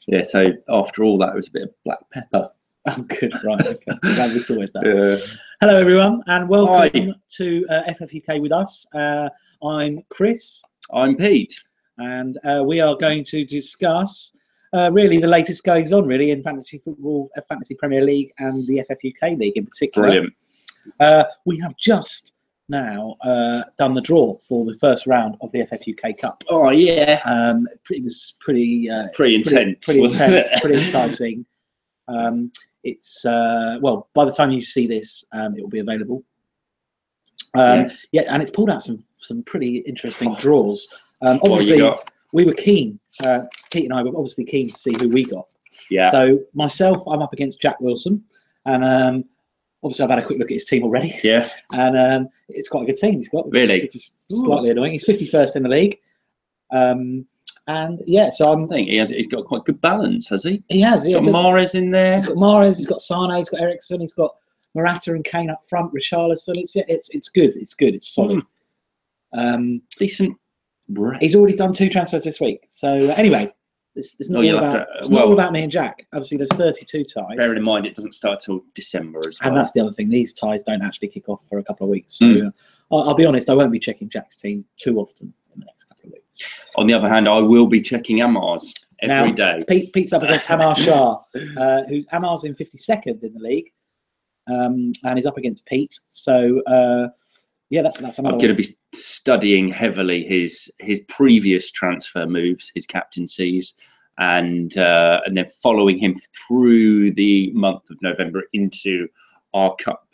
Yeah, so after all that, it was a bit of black pepper. Oh, good. Right. Okay. I'm glad we sorted that. Yeah. Hello, everyone, and welcome Hi. to FFUK with us. I'm Chris. I'm Pete. And we are going to discuss really the latest goings on really in fantasy football, Fantasy Premier League and the FFUK League in particular. Brilliant. We have just now done the draw for the first round of the FFUK Cup. Oh, yeah. It was pretty intense, pretty wasn't intense, it? pretty exciting. It's well, by the time you see this, it will be available. Yes. Yeah, and it's pulled out some pretty interesting draws. Obviously, we were keen. Pete and I were obviously keen to see who we got. Yeah. So myself, I'm up against Jack Wilson, and obviously I've had a quick look at his team already. Yeah. And it's quite a good team he's got. Really? Which is slightly annoying. He's 51st in the league. And yeah, so I think he's got quite good balance, has he? He has. He's got Mahrez in there. He's got Mahrez. He's got Sane. He's got Ericsson. He's got Morata and Kane up front. Richarlison. It's good. It's good. It's solid. Decent. He's already done 2 transfers this week. So anyway, it's not all about me and Jack. Obviously, there's 32 ties. Bearing in mind it doesn't start till December as well. And that's the other thing. These ties don't actually kick off for a couple of weeks. So I'll be honest, I won't be checking Jack's team too often in the next couple of weeks. On the other hand, I will be checking Amar's every day. Pete's up against Amar Shah, who's Amar's in 52nd in the league, and he's up against Pete. So yeah, that's another. I'm going to be studying heavily his previous transfer moves, his captaincies, and then following him through the month of November into our cup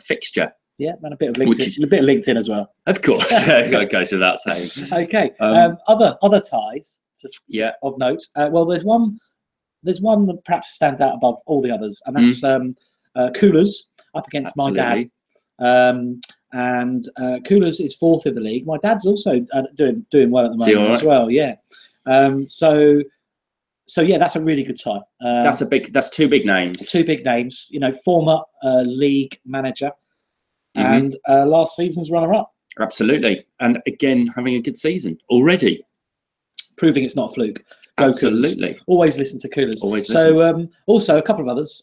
fixture. Yeah, and a bit of LinkedIn, a bit of LinkedIn as well. Of course, that goes without saying. Okay, other ties of note. Well, there's one that perhaps stands out above all the others, and that's Coolers up against my dad. And Coolers is 4th in the league. My dad's also doing well at the moment as well. Yeah. So yeah, that's a really good tie. That's 2 big names. 2 big names. You know, former league manager. And last season's runner-up. Absolutely. And again, having a good season already. Proving it's not a fluke. Go Absolutely. Coolers. Always listen to Coolers. Always listen. Also, a couple of others.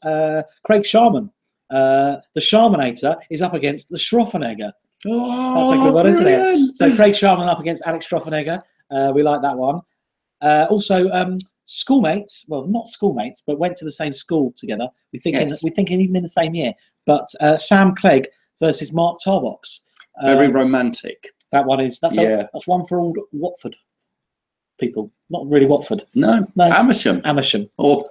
Craig Sharman. The Sharmanator is up against the Schroffenegger. Oh, that's a good one, brilliant. Isn't it? So Craig Sharman up against Alex Schroffenegger. We like that one. Also, schoolmates. Well, not schoolmates, but went to the same school together. We're thinking even in the same year. But Sam Clegg versus Mark Tarbox. Very romantic. That one is. That's one for all Watford people. Not really Watford. No. Amersham. Or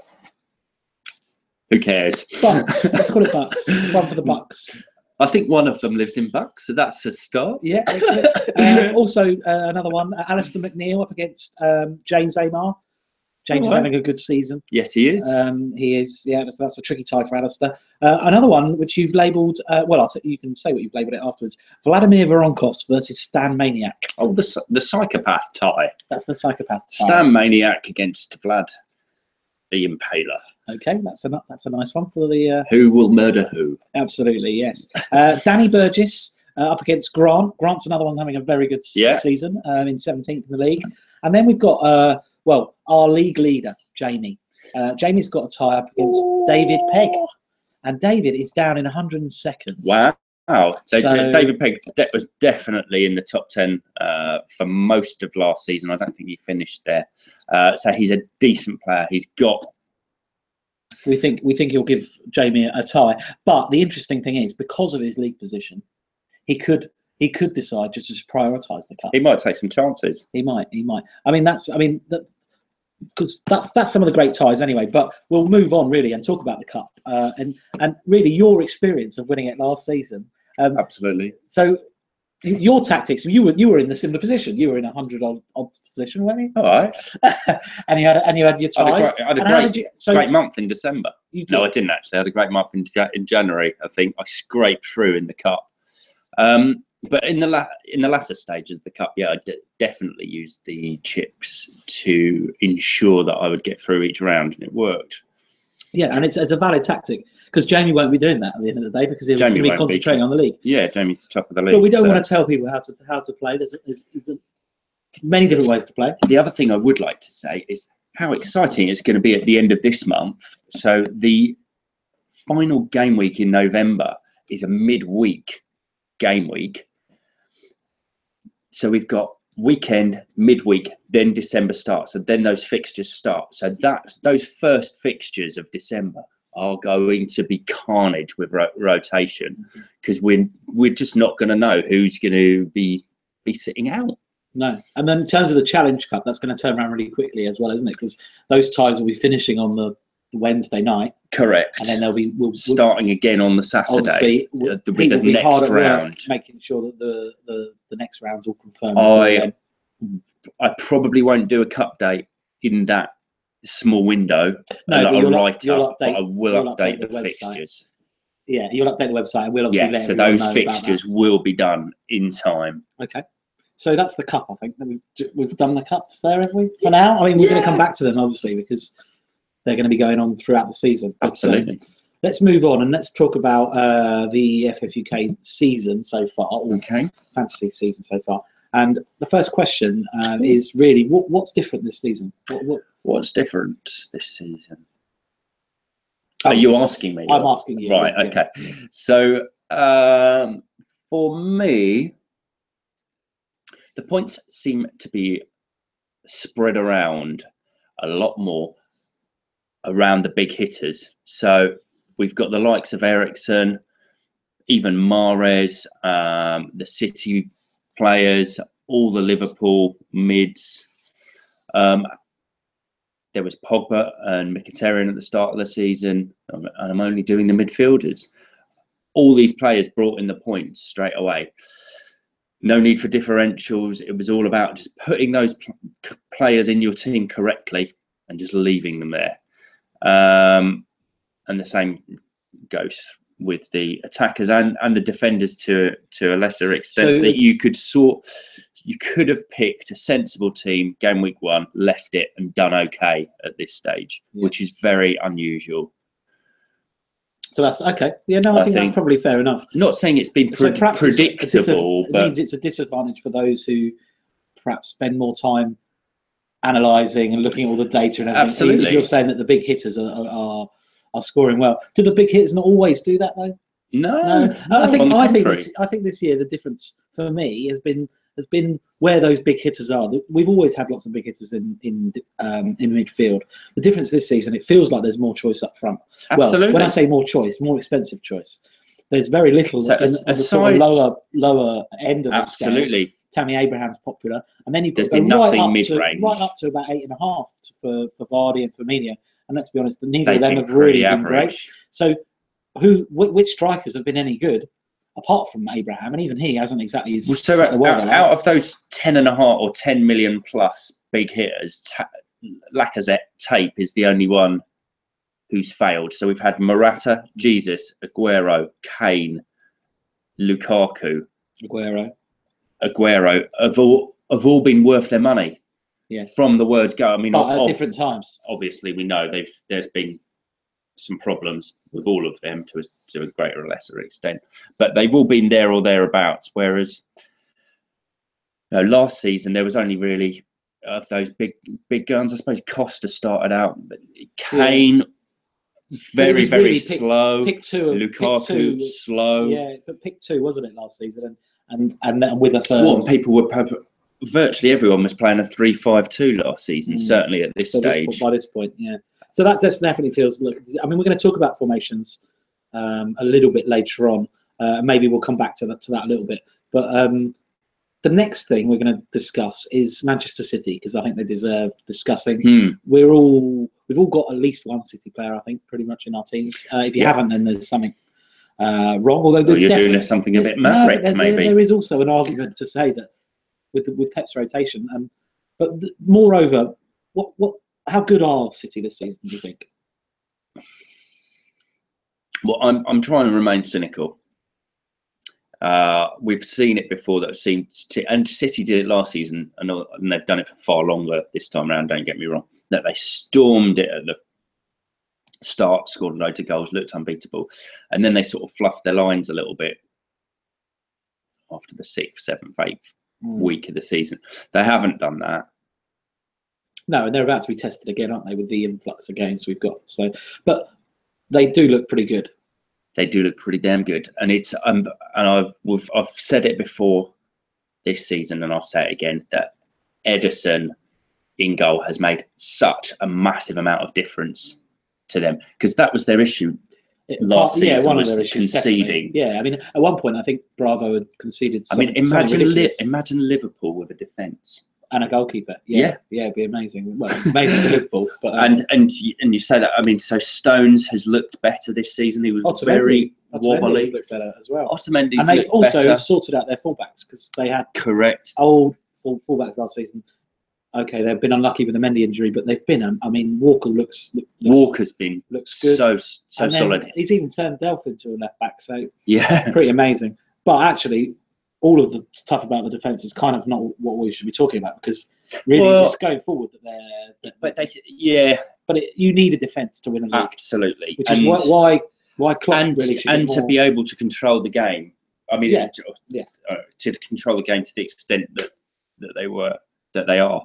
who cares? Bucks. Let's call it Bucks. It's one for the Bucks. I think one of them lives in Bucks, so that's a start. Yeah, excellent. Also, another one, Alistair McNeil up against James Amar. James is having a good season. Yes, he is. He is. Yeah, that's a tricky tie for Alistair. Another one which you've labelled. You can say what you've labelled it afterwards. Vladimir Voronkos versus Stan Maniac. Oh, the psychopath tie. That's the psychopath tie. Stan Maniac against Vlad the Impaler. Okay, that's a nice one for the. Who will murder who? Absolutely, yes. Danny Burgess up against Grant. Grant's another one having a very good season in 17th in the league. And then we've got our league leader, Jamie. Jamie's got a tie up against David Pegg, and David is down in 102nd. Wow. David Pegg was definitely in the top 10 for most of last season. I don't think he finished there. So he's a decent player. He's got. We think he'll give Jamie a tie. But the interesting thing is, because of his league position, he could decide just to prioritise the cup. He might take some chances. He might. Because that's some of the great ties anyway. But we'll move on really and talk about the cup and really your experience of winning it last season. Absolutely. So your tactics. You were in the similar position. You were in 100 odd position, weren't you? All right. and you had your ties. I had a great month in December. No, I didn't actually. I had a great month in January. I think I scraped through in the cup. But in the latter stages of the cup, I definitely used the chips to ensure that I would get through each round, and it worked. Yeah, and it's a valid tactic because Jamie won't be doing that at the end of the day because he's going to be concentrating on the league. Yeah, Jamie's top of the league. But we don't want to tell people how to play. There's many different ways to play. The other thing I would like to say is how exciting it's going to be at the end of this month. So the final game week in November is a midweek game week. So we've got weekend, midweek, then December starts, and then those fixtures start. So those first fixtures of December are going to be carnage with rotation, because we're just not going to know who's going to be sitting out. No, and then in terms of the Challenge Cup, that's going to turn around really quickly as well, isn't it? Because those ties will be finishing on the Wednesday night. Correct. And then they'll be starting again on the Saturday with the next round, making sure that the next round's all confirmed. I probably won't do a cup date in that small window. No, but I will update the fixtures. Yeah, you'll update the website, and we'll obviously let so those fixtures will be done in time. Okay. So that's the cup, I think. We've done the cups there, have we? For now? I mean, we're going to come back to them, obviously, because they're going to be going on throughout the season. Absolutely. Let's move on, and let's talk about the FFUK season so far. Okay. Fantasy season so far. And the first question is really, what's different this season? What's different this season? Are you asking me? I'm asking you. Right, okay. So for me, the points seem to be spread around a lot more around the big hitters. So we've got the likes of Ericsson, even Mahrez, the City players, all the Liverpool mids. There was Pogba and Mkhitaryan at the start of the season, and I'm only doing the midfielders. All these players brought in the points straight away. No need for differentials. It was all about just putting those players in your team correctly and just leaving them there. And the same goes with the attackers and the defenders to a lesser extent. So that you could have picked a sensible team game week one, left it and done okay at this stage, which is very unusual. So that's okay. Yeah, no, I think that's probably fair enough. Not saying it's been predictable, but it means it's a disadvantage for those who perhaps spend more time analysing and looking at all the data and everything. Absolutely. If you're saying that the big hitters are scoring well, do the big hitters not always do that though? No. I think this year the difference for me has been where those big hitters are. We've always had lots of big hitters in midfield. The difference this season, it feels like there's more choice up front. Absolutely. Well, when I say more choice, more expensive choice. There's very little at the sort of lower end of the scale. Absolutely. Tammy Abraham's popular, and then you've got to go right up to about 8.5 for Vardy and Firmino. And let's be honest, neither of them have really been great. So, which strikers have been any good apart from Abraham? And even he hasn't exactly. Out of those 10.5 or 10 million plus big hitters, Lacazette Tape is the only one who's failed. So we've had Morata, Jesus, Aguero, Kane, Lukaku, Aguero have all been worth their money. Yeah. From the word go. I mean, but at different times. Obviously, we know there's been some problems with all of them to a greater or lesser extent, but they've all been there or thereabouts. Whereas last season there was only really of those big guns. I suppose Costa started out, but Kane very really slow. Pick two. Lukaku slow. Yeah, but pick two, wasn't it, last season? And then with a third. Well, people were virtually everyone was playing a 3-5-2 last season. Certainly at this stage. By this point, yeah. So that just definitely feels. Look, I mean, we're going to talk about formations a little bit later on. Maybe we'll come back to that a little bit. But the next thing we're going to discuss is Manchester City, because I think they deserve discussing. We've all got at least one City player, I think, pretty much in our teams. If you haven't, then there's something wrong. Although you're doing something a bit maverick, maybe. There is also an argument to say that with Pep's rotation, but moreover, how good are City this season, do you think? Well, I'm trying to remain cynical. We've seen it before. And City did it last season, and they've done it for far longer this time around. Don't get me wrong. That they stormed it at the start, scored loads of goals, looked unbeatable, and then they sort of fluffed their lines a little bit after the 6th, 7th, 8th week of the season. They haven't done that. No, and they're about to be tested again, aren't they, with the influx of games we've got? So, but they do look pretty good. They do look pretty damn good, and it's and I've said it before this season, and I'll say it again, that Ederson in goal has made such a massive amount of difference to them, because that was their issue last season. Yeah, one was of their issues, conceding. Definitely. Yeah, I mean, at one point I think Bravo had conceded. I mean, imagine Liverpool with a defence and a goalkeeper. Yeah, it'd be amazing. Well, amazing for Liverpool. But and you say that. I mean, so Stones has looked better this season. He was very wobbly. Looked better as well. Otamendi's and they've also better. sorted out their fullbacks, because they had correct old fullbacks last season. Okay, they've been unlucky with the Mendy injury, but they've been. I mean, Walker's been looks good. so solid. He's even turned Delph into a left back, so yeah, pretty amazing. But actually, all of the stuff about the defence is kind of not what we should be talking about, because really, it's going forward that they're. But you need a defence to win a league. Absolutely, which is why Klopp really should. And to be able to control the game. I mean, to control the game to the extent that they are.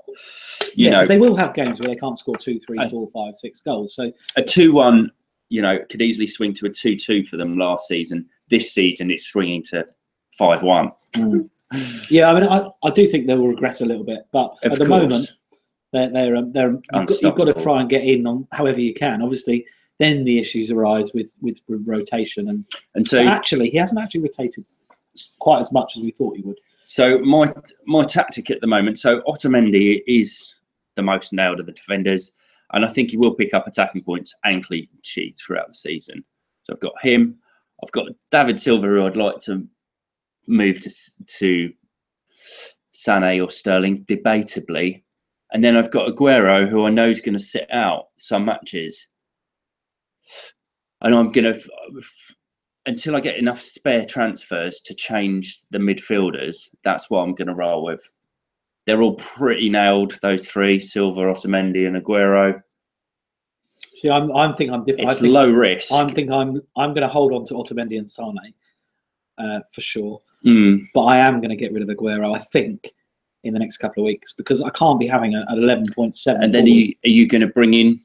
You know, because they will have games where they can't score 2, 3, 4, 5, 6 goals. So a 2-1, could easily swing to a 2-2 for them last season. This season, it's swinging to 5-1. Yeah, I mean, I do think they will regress a little bit, but at the moment, they're you've got to try and get in on however you can. Obviously, then the issues arise with rotation, and so actually he hasn't actually rotated quite as much as we thought he would. So my tactic at the moment, so Otamendi is the most nailed of the defenders, and I think he will pick up attacking points and clean sheets throughout the season. So I've got him. I've got David Silva, who I'd like to move to Sané or Sterling, debatably. And then I've got Aguero, who I know is going to sit out some matches. And I'm going to, until I get enough spare transfers to change the midfielders, that's what I'm going to roll with. They're all pretty nailed, those three: Silva, Otamendi, and Aguero. See, I'm thinking I'm different. It's low risk. I'm going to hold on to Otamendi and Sané for sure. But I am going to get rid of Aguero, I think, in the next couple of weeks, because I can't be having an 11.7. And then are you going to bring in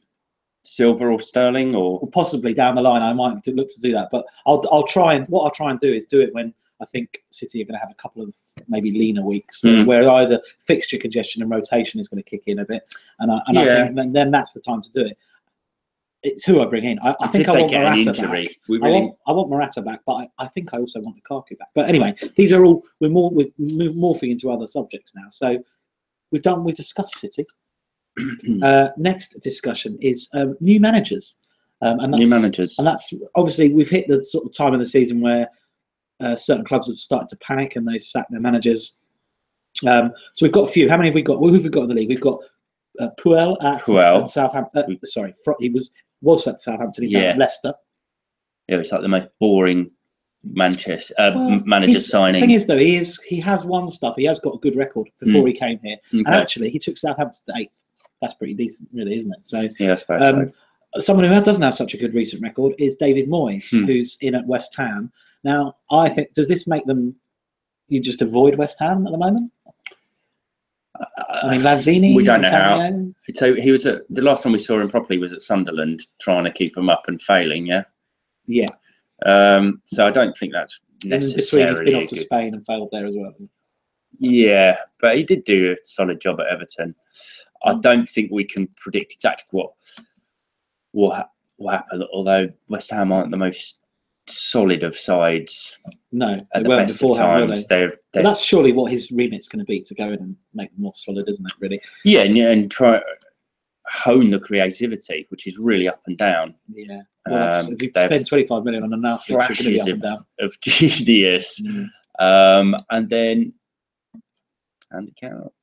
Silva or Sterling, or possibly down the line I might look to do that? But I'll try and do it when I think City are going to have a couple of maybe leaner weeks where either fixture congestion and rotation is going to kick in a bit, and I think then that's the time to do it. It's who I bring in. I think I want Morata back. I want Morata back, but I think I also want Lukaku back. But anyway, these are all we're morphing into other subjects now. So we've discussed City. Next discussion is new managers. And that's obviously we've hit the sort of time of the season where certain clubs have started to panic and they've sacked their managers. So we've got a few. How many have we got? Who have we got in the league? We've got Puel at Southampton. Sorry, he was at Southampton. He's now at Leicester. Yeah, it's like the most boring manager signing. The thing is, though, he has won stuff. He has got a good record before he came here, and actually he took Southampton to 8th. That's pretty decent, really, isn't it? So yeah, I suppose so. Someone who doesn't have such a good recent record is David Moyes, who's in at West Ham. Now, I think, does this make them? You just avoid West Ham at the moment? I mean, Lanzini. We don't know how. So he was the last time we saw him properly was at Sunderland, trying to keep him up and failing. Yeah. Yeah. So I don't think that's necessarily. He's been off to Spain and failed there as well. Yeah, but he did do a solid job at Everton. I don't think we can predict exactly what happen. Although West Ham aren't the most solid of sides. No, at the best of times. But that's surely what his remit's going to be, to go in and make them more solid, isn't it? Really. Yeah, and try hone the creativity, which is really up and down. Yeah. Well, if you spend 25 million on an announcement, you're going to be up and down. Of genius, and then Andy Carroll.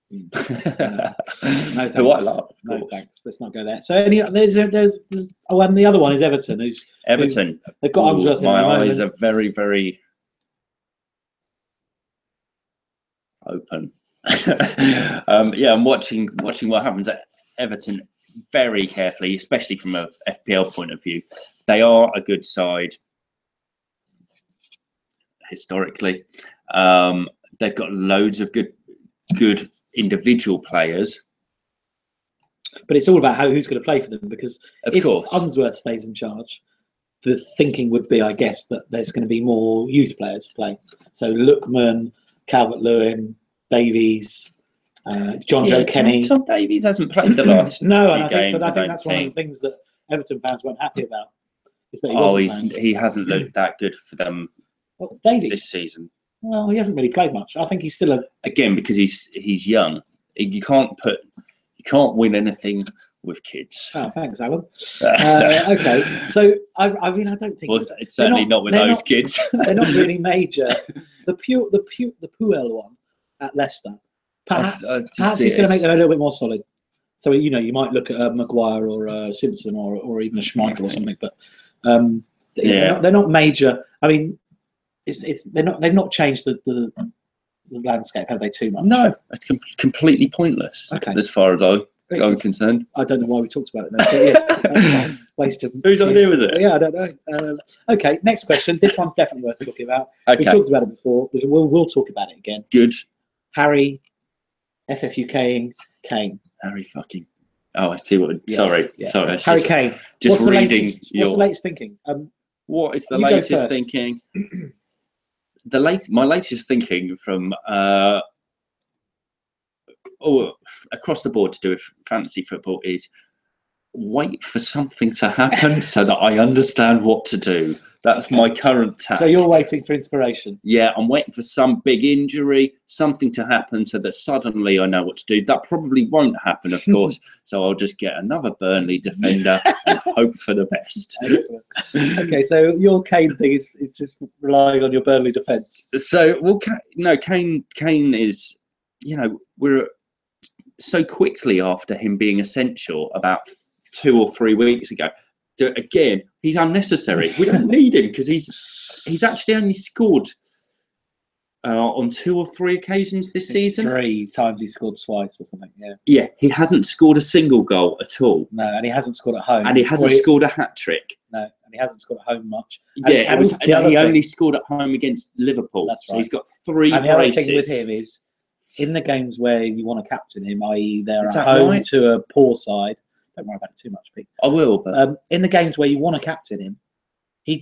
No thanks. Who I love, no thanks. Let's not go there. So there's and the other one is Everton. They've got Unsworth. My eyes are very, very open. I'm watching what happens at Everton very carefully, especially from a FPL point of view. They are a good side historically. They've got loads of good individual players, But it's all about who's going to play for them, because if course. Unsworth stays in charge, the thinking would be, I guess, that there's going to be more youth players to play. So Lookman, Calvert-Lewin, Davies, Joe Kenny. Tom Davies hasn't played the last no, few and games. I think that's one of the things that Everton fans weren't happy about. Is that he hasn't looked that good for them this season. Well, he hasn't really played much. I think he's still again, because he's young. You can't win anything with kids. Oh, thanks, Alan. Okay, so I mean, I don't think it's certainly not with those kids. They're not really major. The Puel one at Leicester, perhaps he's going to make them a little bit more solid. So you might look at Maguire or Simpson or even a Schmeichel or something, but they're not major. I mean, they've not changed the landscape, have they, too much? No, it's completely pointless. Okay. As far as I'm concerned. I don't know why we talked about it then. But yeah, waste of. Whose idea was it? Yeah, I don't know. Okay, next question. This one's definitely worth talking about. Okay. We talked about it before. We'll talk about it again. Good. Harry, FFUKing Kane. Harry fucking. Oh, I see what. Yes. Sorry. Harry Kane. Just reading. What's the latest thinking? What is the latest thinking? My latest thinking from across the board to do with fantasy football is wait for something to happen so that I understand what to do. That's my current tack. So you're waiting for inspiration? Yeah, I'm waiting for some big injury, something to happen so that suddenly I know what to do. That probably won't happen, of course. So I'll just get another Burnley defender and hope for the best. Okay, so your Kane thing is just relying on your Burnley defence. So, Kane is, we're so quickly after him being essential about 2 or 3 weeks ago. Again, he's unnecessary. We don't need him because he's actually only scored on 2 or 3 occasions this season. 3 times he scored twice or something. Yeah, he hasn't scored a single goal at all. No, and he hasn't scored at home. And he hasn't scored a hat trick. No, and he hasn't scored at home much. And he only scored at home against Liverpool. That's right. So he's got 3 And the braces. other thing with him is, in the games where you want to captain him, i.e. they're at home to a poor side. Don't worry about it too much, Pete. I will. But in the games where you want to captain him, he's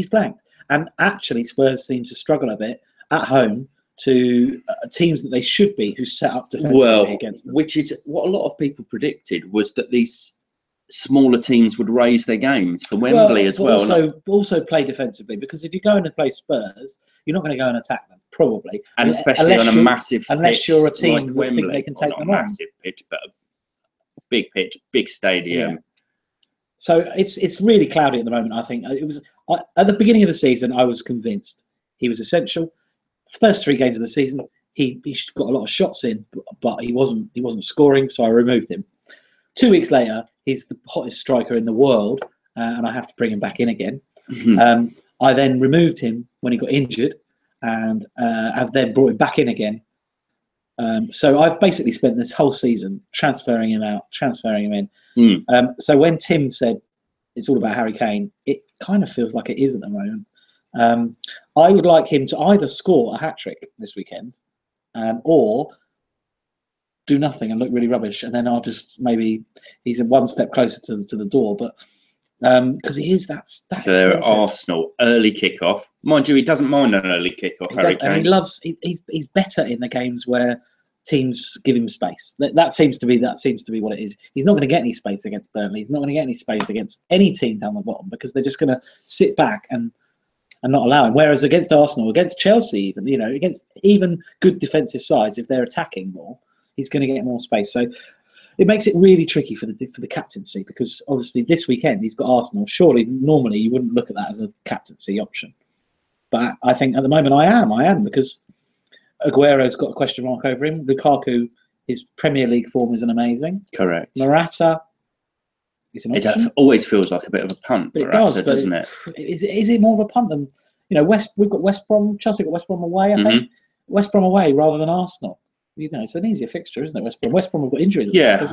blanked. And actually, Spurs seem to struggle a bit at home to teams that they should be, who set up defensively against them. Which is what a lot of people predicted, was that these smaller teams would raise their games for Wembley as well. Also play defensively, because if you go in and play Spurs, you're not going to go and attack them, probably. And especially on a massive pitch, unless you're a team like that think they can take them on. Not a massive pitch, but a big pitch, big stadium. Yeah. So it's really cloudy at the moment. I think it was at the beginning of the season. I was convinced he was essential. The first 3 games of the season, he got a lot of shots in, but he wasn't scoring. So I removed him. 2 weeks later, he's the hottest striker in the world, and I have to bring him back in again. Mm-hmm. I then removed him when he got injured, and have then brought him back in again. So I've basically spent this whole season transferring him out, transferring him in. So when Tim said it's all about Harry Kane, it kind of feels like it is at the moment. I would like him to either score a hat-trick this weekend, or do nothing and look really rubbish, and then I'll just maybe he's 1 step closer to the door. But because he is that. So they're Arsenal early kickoff. Mind you, he doesn't mind an early kickoff. Harry Kane. And he loves. He's better in the games where teams give him space. That seems to be what it is. He's not going to get any space against Burnley. He's not going to get any space against any team down the bottom, because they're just going to sit back and not allow him. Whereas against Arsenal, against Chelsea, even against even good defensive sides, if they're attacking more, he's going to get more space. So it makes it really tricky for the captaincy, because obviously this weekend he's got Arsenal. Surely, normally you wouldn't look at that as a captaincy option, but I think at the moment I am, because Aguero's got a question mark over him. Lukaku, his Premier League form isn't amazing. Correct. Morata is an option. It always feels like a bit of a punt, but Morata, doesn't it? Is it more of a punt than we've got West Brom, Chelsea got West Brom away, I think. West Brom away rather than Arsenal. It's an easier fixture, isn't it? West Brom. West Brom have got injuries. Yeah,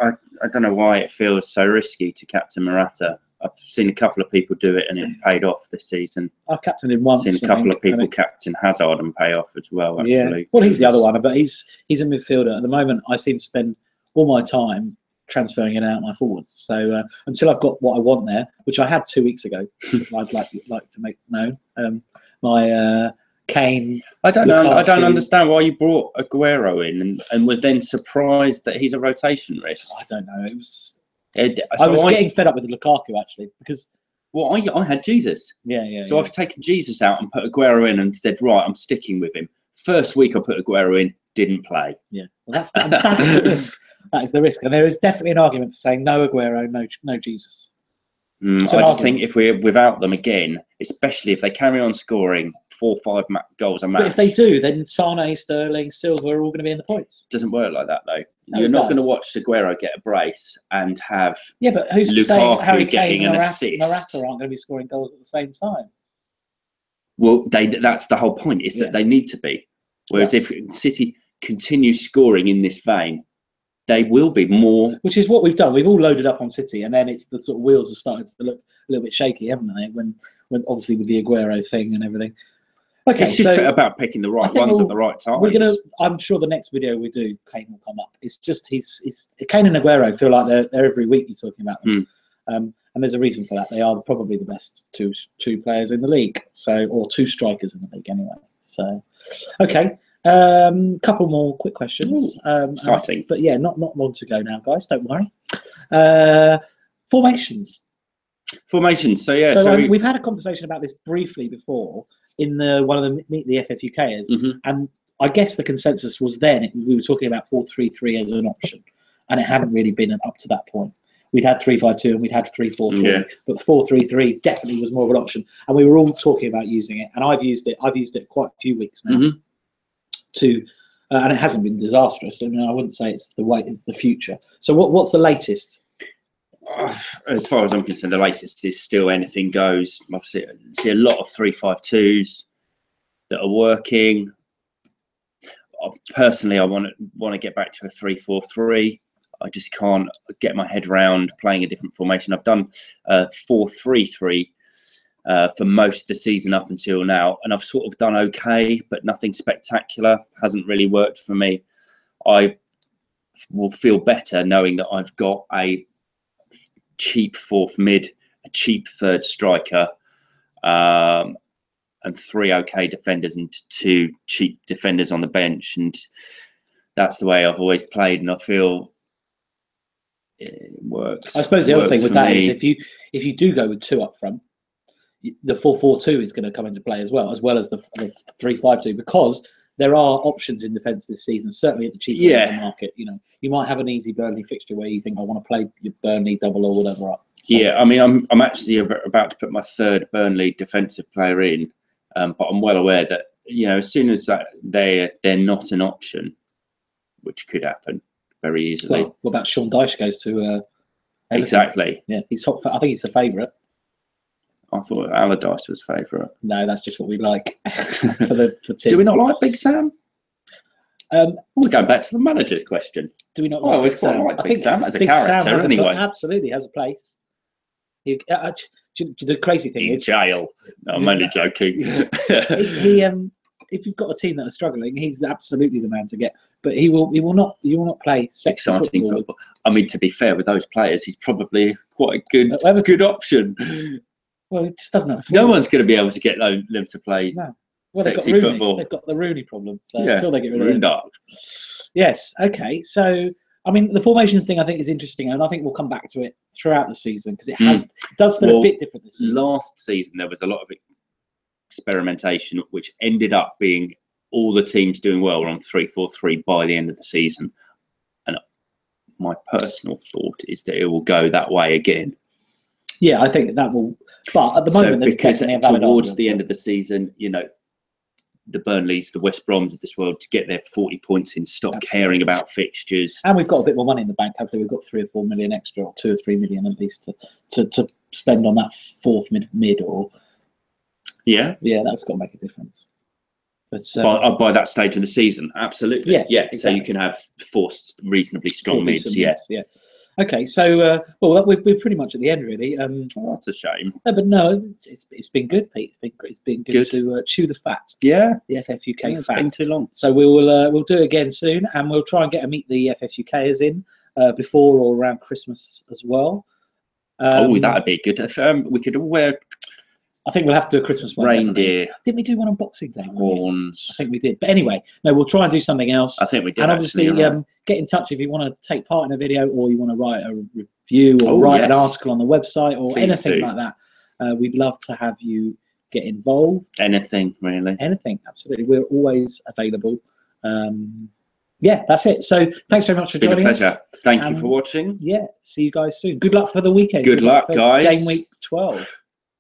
I don't know why it feels so risky to captain Morata. I've seen a couple of people do it and it paid off this season. I've captained him once. I've seen a couple of people captain Hazard and pay off as well, actually. Yeah. Well, he's the other one, but he's a midfielder. At the moment, I seem to spend all my time transferring it out my forwards. So until I've got what I want there, which I had 2 weeks ago, I'd like to make known. My Kane. I don't know. I don't understand why you brought Aguero in and were then surprised that he's a rotation risk. I don't know. It was. I was getting fed up with Lukaku actually because. Well, I had Jesus. Yeah. So I've taken Jesus out and put Aguero in and said, right, I'm sticking with him. First week I put Aguero in, didn't play. Yeah, well, that's the risk. That is the risk, and there is definitely an argument for saying no Aguero, no Jesus. I just think if we're without them again, especially if they carry on scoring 4 or 5 goals a match. But if they do, then Sane, Sterling, Silva are all going to be in the points. Doesn't work like that though. No, you're not going to watch Aguero get a brace and have but who's to say Harry Kane and assist. Morata aren't going to be scoring goals at the same time? Well, that's the whole point, is that they need to be. Whereas if City continue scoring in this vein, they will be more. Which is what we've done. We've all loaded up on City, and then it's the sort of wheels are starting to look a little bit shaky, haven't they? When obviously with the Aguero thing and everything. Okay, it's just about picking the right ones at the right time. I'm sure the next video we do, Kane will come up. It's just Kane and Aguero feel like they're every week you're talking about them. And there's a reason for that. They are probably the best two players in the league, or 2 strikers in the league anyway. So, okay. Couple more quick questions. Exciting. But yeah, not long to go now, guys. Don't worry. Formations. So we've had a conversation about this briefly before in one of the Meet the FFUKers, and I guess the consensus was then we were talking about 4-3-3 as an option, and it hadn't really been up to that point. We'd had 3-5-2 and we'd had 3-4-3, but 4-3-3 definitely was more of an option, and we were all talking about using it. And I've used it quite a few weeks now. And it hasn't been disastrous. I mean, I wouldn't say it's the future. So what's the latest? As far as I'm concerned, the latest is still anything goes. I see a lot of 3-5-2s that are working. Personally, I want to get back to a 3-4-3. I just can't get my head around playing a different formation. I've done 4-3-3 for most of the season up until now, and I've sort of done okay, but nothing spectacular. Hasn't really worked for me. I will feel better knowing that I've got a cheap 4th mid, a cheap 3rd striker, and 3 okay defenders and 2 cheap defenders on the bench, and that's the way I've always played, and I feel it works. I suppose the other thing with that is if you do go with 2 up front, the 4-4-2 is going to come into play as well as the 3-5-2, because there are options in defence this season, certainly at the cheap end of the market. You know, you might have an easy Burnley fixture where you think I want to play your Burnley double or whatever up. So. Yeah, I mean, I'm actually about to put my 3rd Burnley defensive player in, but I'm well aware that as soon as they're not an option, which could happen very easily. Well, what about Sean Dyche goes to Everton? Exactly. Yeah, I think he's the favourite. I thought Allardyce was favourite. No, that's just what we like for Tim. Do we not like Big Sam? We're going back to the manager question. Do we not like Big Sam? Like Big Sam as a character, anyway. Absolutely has a place. The crazy thing is jail. No, I'm only joking. If you've got a team that are struggling, he's absolutely the man to get. But he will not play sexy exciting football. I mean, to be fair, with those players, he's probably quite a good option. Well, it just doesn't have. No one's going to be able to get them to play sexy football. They've got the Rooney problem. So until they get rid of him. Dark. Yes. Okay. So I mean, the formations thing I think is interesting, and I think we'll come back to it throughout the season because it does feel a bit different this season. Last season there was a lot of experimentation, which ended up being all the teams doing well were on 3-4-3 by the end of the season. And my personal thought is that it will go that way again. Yeah, I think that will. But at the moment, there's definitely a valid towards argument. the end of the season, the Burnleys, the West Broms of this world to get their 40 points in, stop caring about fixtures. And we've got a bit more money in the bank. Hopefully, we've got 3 or 4 million extra, or 2 or 3 million at least to spend on that 4th mid or. Yeah, that's got to make a difference. But by that stage of the season, absolutely. Yeah. Exactly. So you can have forced reasonably strong mids. Yeah. Okay, so we're pretty much at the end, really. That's a shame. No, but no, it's been good, Pete. It's been good to chew the fat. Yeah, the FFUK it's fat. been too long. So we'll do it again soon, and we'll try and get a meet the FFUKers in. before or around Christmas as well. Oh, that'd be good. If we could all wear. I think we'll have to do a Christmas one. Reindeer. Didn't we do one on Boxing Day? Horns. I think we did. But anyway, no, we'll try and do something else. I think we did. And obviously, get in touch if you want to take part in a video, or you want to write a review, or write an article on the website, or anything like that. We'd love to have you get involved. Anything, really. Anything, absolutely. We're always available. Yeah, that's it. So thanks very much for joining us. It's been a pleasure. Thank you for watching. Yeah, see you guys soon. Good luck for the weekend. Good luck, guys. Game week 12.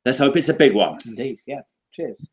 Let's hope it's a big one. Indeed, yeah. Cheers.